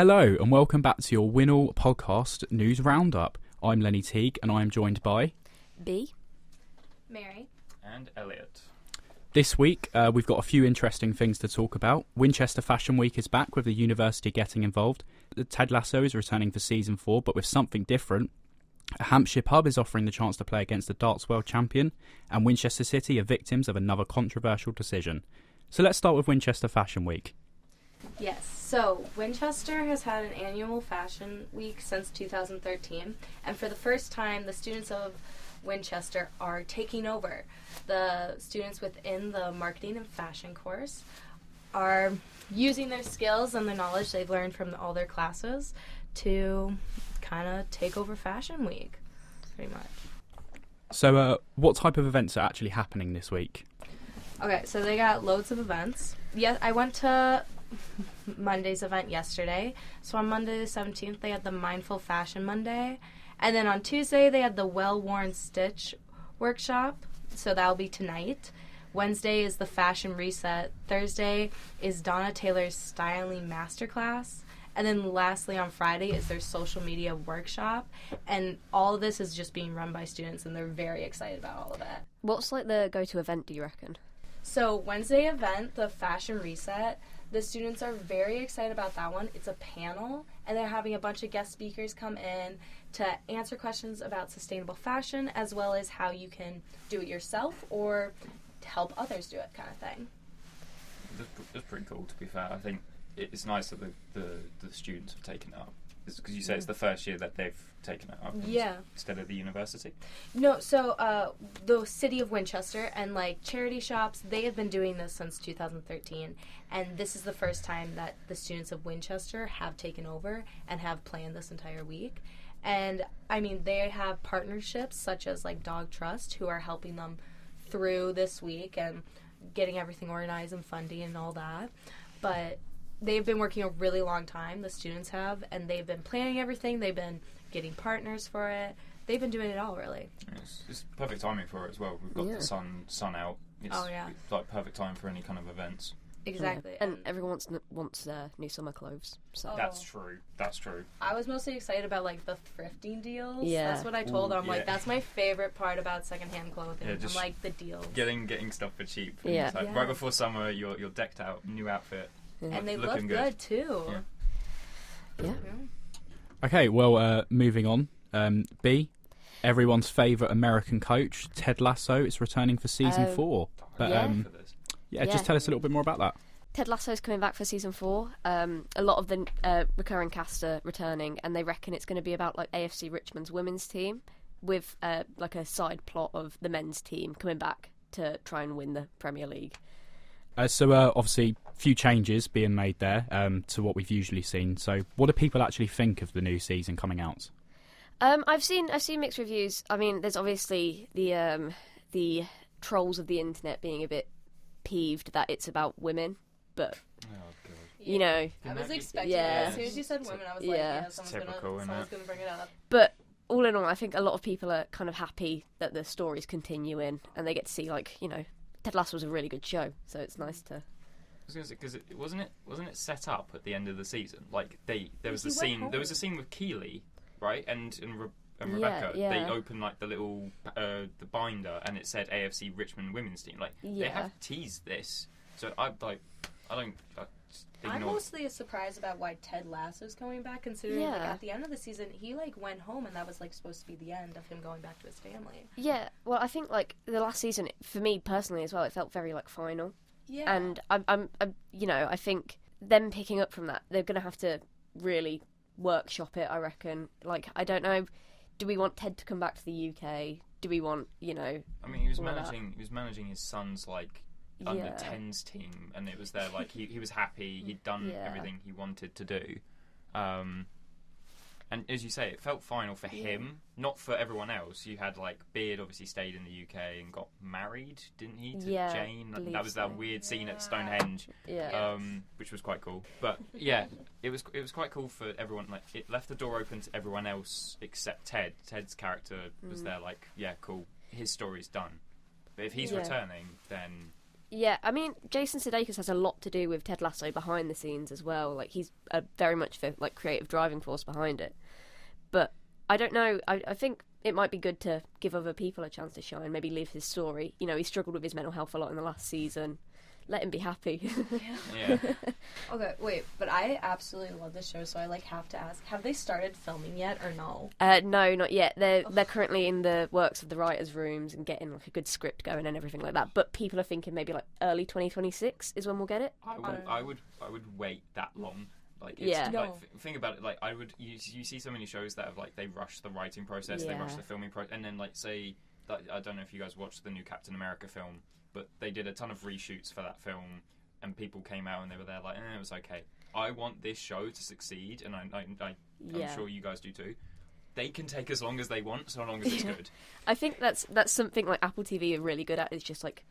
Hello and welcome back to your Winol podcast news roundup. I'm Lenny Teague and I am joined by B, Mary, and Elliot. This week we've got a few interesting things to talk about. Winchester Fashion Week is back with the university getting involved. Ted Lasso is returning for season 4 but with something different. A Hampshire pub is offering the chance to play against the darts world champion, and Winchester City are victims of another controversial decision. So let's start with Winchester Fashion Week. Yes, so Winchester has had an annual fashion week since 2013, and for the first time, the students of Winchester are taking over. The students within the marketing and fashion course are using their skills and the knowledge they've learned from all their classes to kind of take over Fashion Week, pretty much. So what type of events are actually happening this week? Okay, so they got loads of events. Yeah, I went to Monday's event yesterday. So on Monday the 17th, they had the Mindful Fashion Monday. And then on Tuesday, they had the Well-Worn Stitch workshop. So that'll be tonight. Wednesday is the Fashion Reset. Thursday is Donna Taylor's Styling Masterclass. And then lastly on Friday is their social media workshop. And all of this is just being run by students, and they're very excited about all of it. what's like the go-to event, do you reckon? So Wednesday event, the Fashion Reset, the students are very excited about that one. It's a panel, and they're having a bunch of guest speakers come in to answer questions about sustainable fashion, as well as how you can do it yourself or help others do it, kind of thing. That's pretty cool, to be fair. I think it's nice that the students have taken it up. Because you say it's the first year that they've taken it up instead of the university? No, so the city of Winchester and like charity shops, they have been doing this since 2013, and this is the first time that the students of Winchester have taken over and have planned this entire week. And I mean, they have partnerships such as like Dog Trust, who are helping them through this week and getting everything organized and funding and all that. But they've been working a really long time, the students have, and they've been planning everything. They've been getting partners for it. They've been doing it all, really. It's perfect timing for it as well. We've got the sun out. It's like perfect time for any kind of events. Exactly. Yeah. And everyone wants their new summer clothes. So. That's true. I was mostly excited about like the thrifting deals. Yeah. That's what I told them. Like, that's my favorite part about secondhand clothing. Yeah, just I'm like the deals. Getting stuff for cheap. Yeah. Like, right before summer, you're decked out, new outfit. Yeah. And they look good too. Yeah. Okay, well, moving on. B, everyone's favourite American coach, Ted Lasso, is returning for season 4. But just tell us a little bit more about that. Ted Lasso's coming back for season 4. A lot of the recurring cast are returning, and they reckon it's going to be about like AFC Richmond's women's team with like a side plot of the men's team coming back to try and win the Premier League. So obviously, few changes being made there to what we've usually seen. So, what do people actually think of the new season coming out? I've seen mixed reviews. I mean, there's obviously the trolls of the internet being a bit peeved that it's about women, but you know, I was expecting it. As soon as you said women, I was like, someone's gonna bring it up. But all in all, I think a lot of people are kind of happy that the story's continuing and they get to see, like, you know, Ted Lasso was a really good show, so it's nice to. I was going to say, because wasn't it set up at the end of the season? Like there was a scene with Keeley, right, and Rebecca. Yeah. They opened like the little the binder, and it said AFC Richmond Women's Team. Like they have teased this, so I'm mostly surprised about why Ted Lasso's coming back, considering like, at the end of the season he like went home, and that was like supposed to be the end of him going back to his family. Yeah, well, I think like the last season, for me personally as well, it felt very like final. Yeah, and I'm you know, I think them picking up from that, they're gonna have to really workshop it. I reckon. Like, I don't know, do we want Ted to come back to the UK? Do we want, you know? I mean, he was managing his son's like under 10s team, and it was there like he was happy, he'd done everything he wanted to do, and as you say, it felt final for him, not for everyone else. You had like Beard obviously stayed in the UK and got married, didn't he, to Jane? That was that weird scene at Stonehenge, which was quite cool. But yeah, it was quite cool for everyone. Like, it left the door open to everyone else except Ted. Ted's character was there like, yeah, cool, his story's done. But if he's returning, then Yeah, I mean, Jason Sudeikis has a lot to do with Ted Lasso behind the scenes as well. Like, he's very much the creative driving force behind it. But I don't know. I think it might be good to give other people a chance to shine. Maybe leave his story. You know, he struggled with his mental health a lot in the last season. Let him be happy. Yeah. Okay, wait, but I absolutely love this show, so I have to ask: have they started filming yet, or no? No, not yet. They're currently in the works of the writers' rooms and getting like a good script going and everything like that. But people are thinking maybe like early 2026 is when we'll get it. I would wait that long. Like, it's, yeah. Like, think about it. Like, you see so many shows that have like they rush the writing process, they rush the filming process, and then like say, I don't know if you guys watched the new Captain America film. But they did a ton of reshoots for that film, and people came out and they were there like, it was okay. I want this show to succeed, and I'm sure you guys do too. They can take as long as they want, so long as it's good. I think that's something like Apple TV are really good at, is just like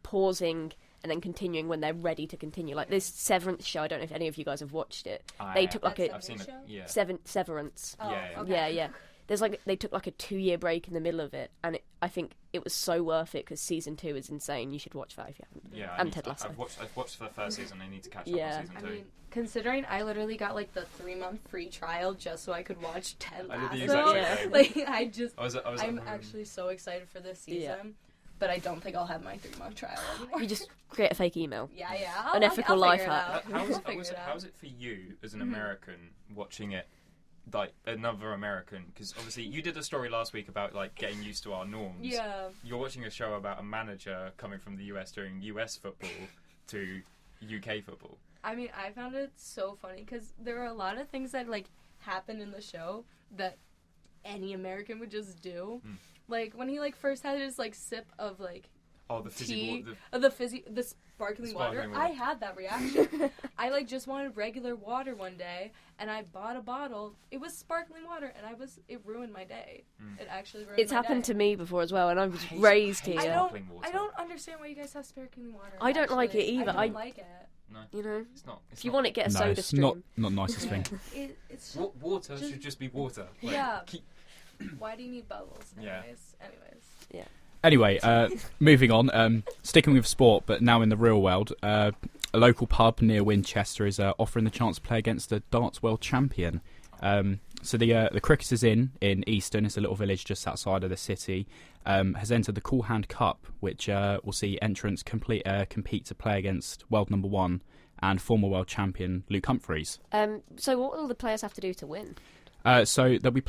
pausing and then continuing when they're ready to continue. Like this Severance show, I don't know if any of you guys have watched it. They took like I've seen it. Yeah. Severance. Oh, yeah. Okay. Yeah. There's like they took like a 2-year break in the middle of it, and I think it was so worth it because season 2 is insane. You should watch that if you haven't. Yeah, and Ted Lasso. I've watched the first season. I need to catch up on season 2. I mean, considering I literally got like the 3-month free trial just so I could watch Ted Lasso. I did the exact same thing. Like I'm actually so excited for this season, but I don't think I'll have my 3-month trial anymore. You just create a fake email. Yeah. An ethical life hack. How is it for you as an American watching it? Like another American, because obviously you did a story last week about like getting used to our norms. Yeah. You're watching a show about a manager coming from the US doing US football to UK football. I mean, I found it so funny because there were a lot of things that like happened in the show that any American would just do. Like when he like first had his like sip of like the fizzy the sparkling water. I had that reaction. I like just wanted regular water one day, and I bought a bottle. It was sparkling water, and it ruined my day. It actually ruined. It's my happened day. to me before as well, and I was raised here. I don't understand why you guys have sparkling water. I don't like it either. I don't like it. No, you know, it's not. If you want it, get a soda it's stream. not nicest thing. It's water should just be water. Like, yeah. Why do you need bubbles? Anyways. Yeah. Anyway, moving on, sticking with sport, but now in the real world, a local pub near Winchester is offering the chance to play against the darts world champion. So the Cricketers Inn in Easton, it's a little village just outside of the city, has entered the Cool Hand Cup, which will see entrants compete to play against world number 1 and former world champion Luke Humphreys. So what will the players have to do to win? So they'll be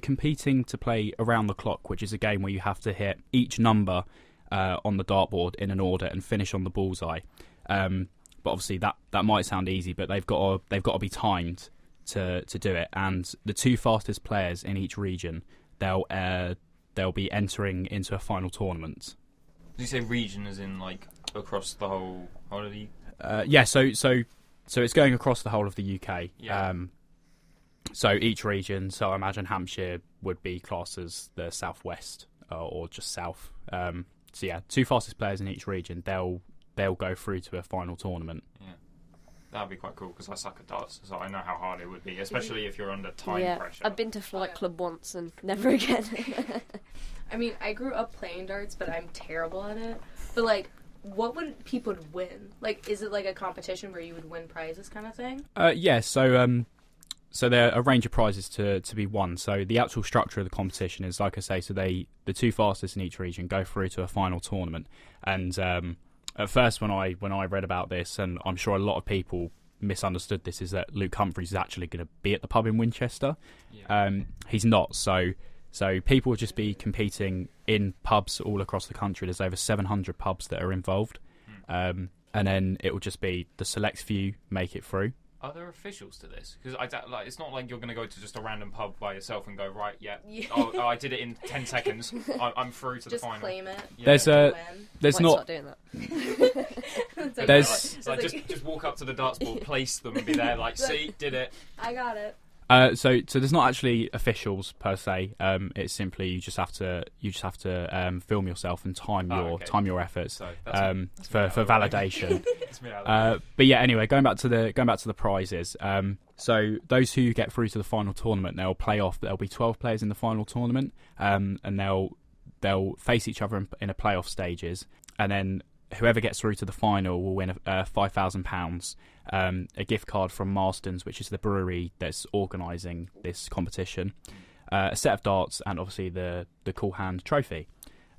competing to play around the clock, which is a game where you have to hit each number on the dartboard in an order and finish on the bullseye. But obviously that might sound easy, but they've got to be timed to do it. And the 2 fastest players in each region, they'll be entering into a final tournament. Did you say region as in like across the whole of the? Yeah. So it's going across the whole of the UK. Yeah. So each region, so I imagine Hampshire would be classed as the southwest or just south. So yeah, 2 fastest players in each region, they'll go through to a final tournament. Yeah, that'd be quite cool because I suck at darts, so I know how hard it would be, especially if you're under time pressure. I've been to Flight Club once and never again. I mean, I grew up playing darts, but I'm terrible at it. But like, what would people win? Like, is it like a competition where you would win prizes kind of thing? Yeah, so there are a range of prizes to be won. So the actual structure of the competition is, like I say, so the 2 fastest in each region go through to a final tournament. And at first, when I read about this, and I'm sure a lot of people misunderstood this, is that Luke Humphreys is actually going to be at the pub in Winchester. Yeah. He's not. So people will just be competing in pubs all across the country. There's over 700 pubs that are involved. And then it will just be the select few make it through. Are there officials to this? Because it's not like you're going to go to just a random pub by yourself and go, right, oh, I did it in 10 seconds. I'm through to the final. Just claim it. Yeah. There's not. Start doing that. Just walk up to the darts board, place them, and be there. Like, see, did it. I got it. So there's not actually officials per se. It's simply you just have to film yourself and time your efforts for validation. But yeah, anyway, going back to the prizes. So those who get through to the final tournament, they'll play off. There'll be 12 players in the final tournament, and they'll face each other in a playoff stages, and then whoever gets through to the final will win £5,000, a gift card from Marston's, which is the brewery that's organising this competition, a set of darts, and obviously the Cool Hand trophy.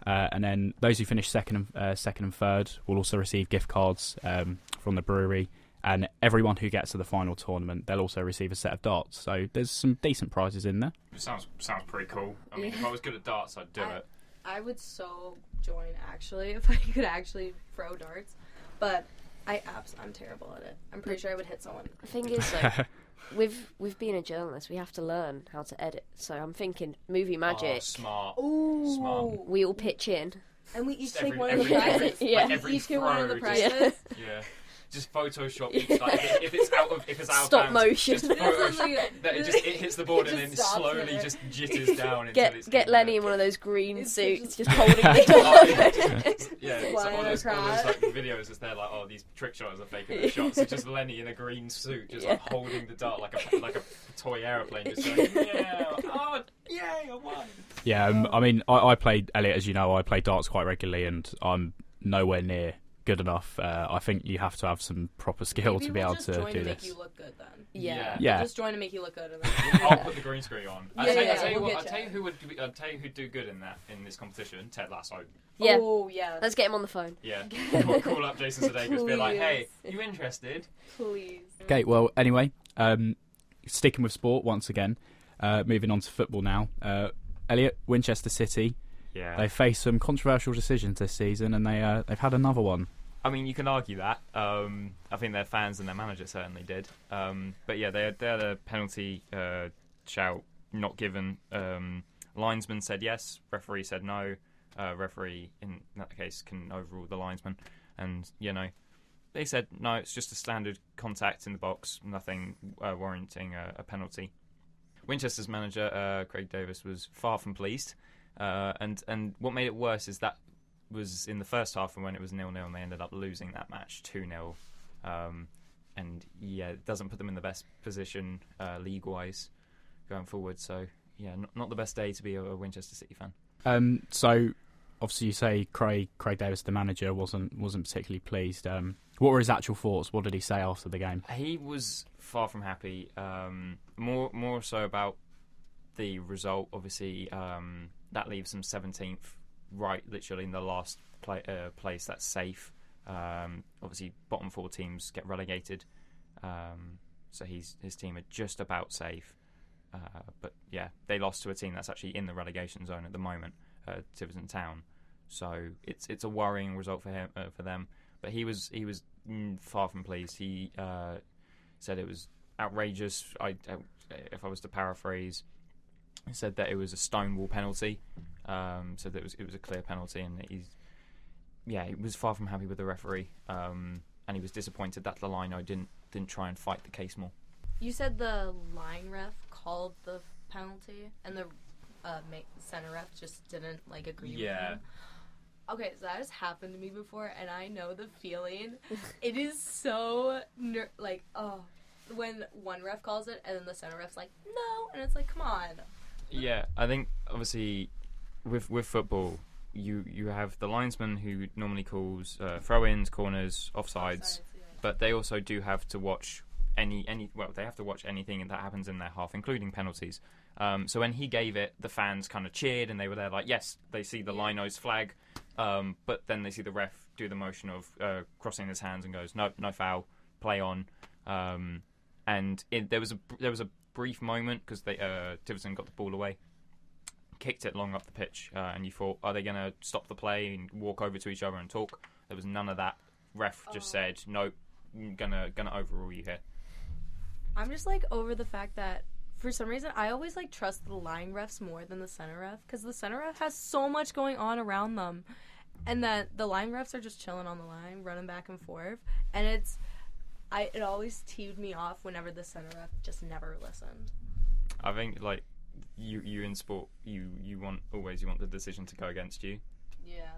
And then those who finish second and third will also receive gift cards from the brewery. And everyone who gets to the final tournament, they'll also receive a set of darts. So there's some decent prizes in there. It sounds pretty cool. I mean, if I was good at darts, I'd do it. I would so join, actually, if I could actually throw darts. But I'm terrible at it. I'm pretty sure I would hit someone. The thing is, like, with being a journalist, we have to learn how to edit. So I'm thinking movie magic. Oh, smart. Ooh. Smart. We all pitch in. And we each Just take one of the prizes. Every each get one of the throw, prizes. Yeah. Just Photoshop each, like, if it's out of Stop bounds, motion. just Photoshop that it hits the board and then slowly just jitters down until it's get Lenny in one of those green suits, just holding the dart. Yeah, it's like all those like videos. It's there like, oh, these trick shots are faking their shots. It's just Lenny in a green suit, just like holding the dart like a toy aeroplane, just going, yeah, oh, yay, I won. Yeah, I mean, I played, Elliot, as you know, I play darts quite regularly, and I'm nowhere near good enough. I think you have to have some proper skill to be able to do this. Make you look good then. Yeah. We'll just join to make you look good. And then I'll put the green screen on. I'll tell you who'd do good in this competition. Ted Lasso. Yeah. Oh yeah. Let's get him on the phone. Yeah. Call up Jason Sudeikis. Be like, hey, you interested? Please. Okay. Well, anyway, sticking with sport once again. Moving on to football now. Elliot, Winchester City. Yeah. They faced some controversial decisions this season, and they've had another one. I mean, you can argue that. I think their fans and their manager certainly did. But yeah, they had a penalty shout not given. Linesman said yes. Referee said no. Referee, in that case, can overrule the linesman. And, they said no, it's just a standard contact in the box, nothing warranting a penalty. Winchester's manager, Craig Davis, was far from pleased. And what made it worse is that was in the first half, and when it was 0-0 and they ended up losing that match 2-0. And yeah, it doesn't put them in the best position league-wise going forward. So yeah, not the best day to be a Winchester City fan. So obviously you say Craig Davis, the manager, wasn't particularly pleased. What were his actual thoughts? What did he say after the game? He was far from happy. More so about the result. Obviously, that leaves them 17th, right, literally in the last place that's safe. Obviously, bottom four teams get relegated, so his team are just about safe. But yeah, they lost to a team that's actually in the relegation zone at the moment, Tiverton Town. So it's a worrying result for him, for them. But he was far from pleased. He said it was outrageous. If I was to paraphrase, he said that it was a stonewall penalty. Said that it was a clear penalty, and he was far from happy with the referee. And he was disappointed that the lino didn't try and fight the case more. You said the line ref called the penalty, and the center ref just didn't agree with him. Okay, so that has happened to me before, and I know the feeling. It is so when one ref calls it, and then the center ref's like, no, and it's like, come on. Yeah, I think obviously with football, you have the linesman who normally calls throw-ins, corners, offsides, but they also do have to watch they have to watch anything that happens in their half, including penalties. So when he gave it, the fans kind of cheered, and they were there like, yes, they see the lino's flag, but then they see the ref do the motion of crossing his hands and goes, no foul, play on. And there was a brief moment because Tiverton got the ball away, kicked it long up the pitch, and you thought, are they going to stop the play and walk over to each other and talk? There was none of that. Ref just said, nope, gonna overrule you here. I'm just over the fact that for some reason I always trust the line refs more than the center ref, because the center ref has so much going on around them, and that the line refs are just chilling on the line, running back and forth, and it always teed me off whenever the center ref just never listened. I think you in sport, you want the decision to go against you. Yeah.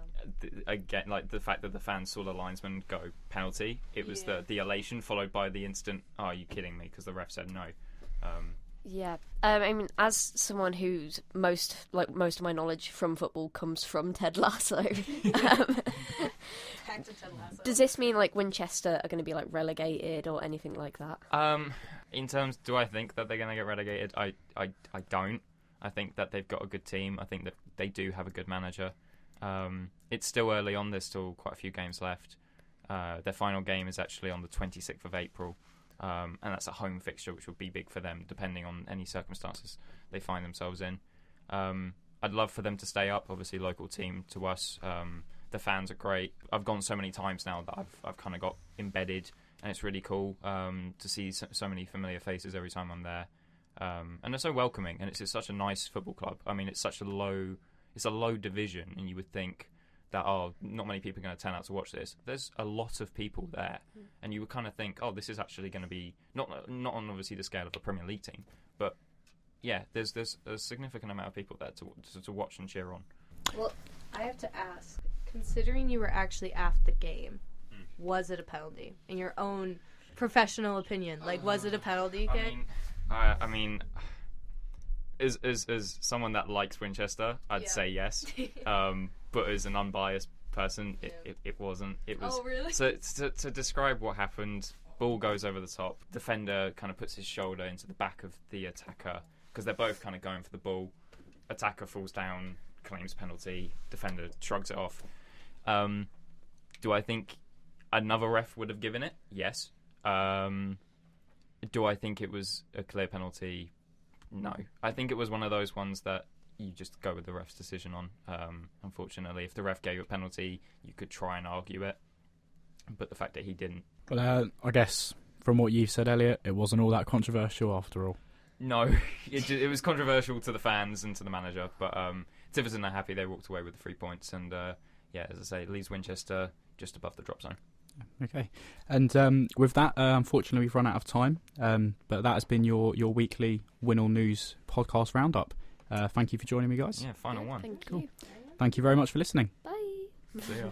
Again, the fact that the fans saw the linesman go penalty, it was the elation followed by the instant, oh, are you kidding me? Because the ref said no. Yeah, I mean, as someone who's most of my knowledge from football comes from Ted Lasso, does this mean like Winchester are going to be like relegated or anything like that? In terms, do I think that they're going to get relegated? I don't. I think that they've got a good team. I think that they do have a good manager. It's still early on. There's still quite a few games left. Their final game is actually on the 26th of April. And that's a home fixture, which would be big for them, depending on any circumstances they find themselves in. I'd love for them to stay up. Obviously, local team to us. The fans are great. I've gone so many times now that I've kind of got embedded, and it's really cool to see so many familiar faces every time I'm there. And they're so welcoming, and it's such a nice football club. I mean, it's a low division, and you would think that, not many people are going to turn out to watch this. There's a lot of people there, and you would kind of think, this is actually going to be not on obviously the scale of a Premier League team, but yeah, there's a significant amount of people there to watch and cheer on. Well, I have to ask, considering you were actually at the game, was it a penalty in your own professional opinion? Like, was it a penalty kick? I mean, as someone that likes Winchester, I'd say yes. But as an unbiased person, it wasn't. It was. Oh, really? So to describe what happened, ball goes over the top. Defender kind of puts his shoulder into the back of the attacker because they're both kind of going for the ball. Attacker falls down, claims penalty. Defender shrugs it off. Do I think another ref would have given it? Yes. Do I think it was a clear penalty? No. I think it was one of those ones that you just go with the ref's decision on. Unfortunately, if the ref gave a penalty, you could try and argue it. But the fact that he didn't... Well, I guess from what you've said, Elliot, it wasn't all that controversial after all. No, it was controversial to the fans and to the manager. But Tiverton are happy they walked away with the 3 points. And as I say, it leaves Winchester just above the drop zone. Okay, and with that, unfortunately, we've run out of time. But that has been your weekly Winol News podcast roundup. Thank you for joining me, guys. Yeah, final one. Thank cool. you. Thank you very much for listening. Bye. See ya.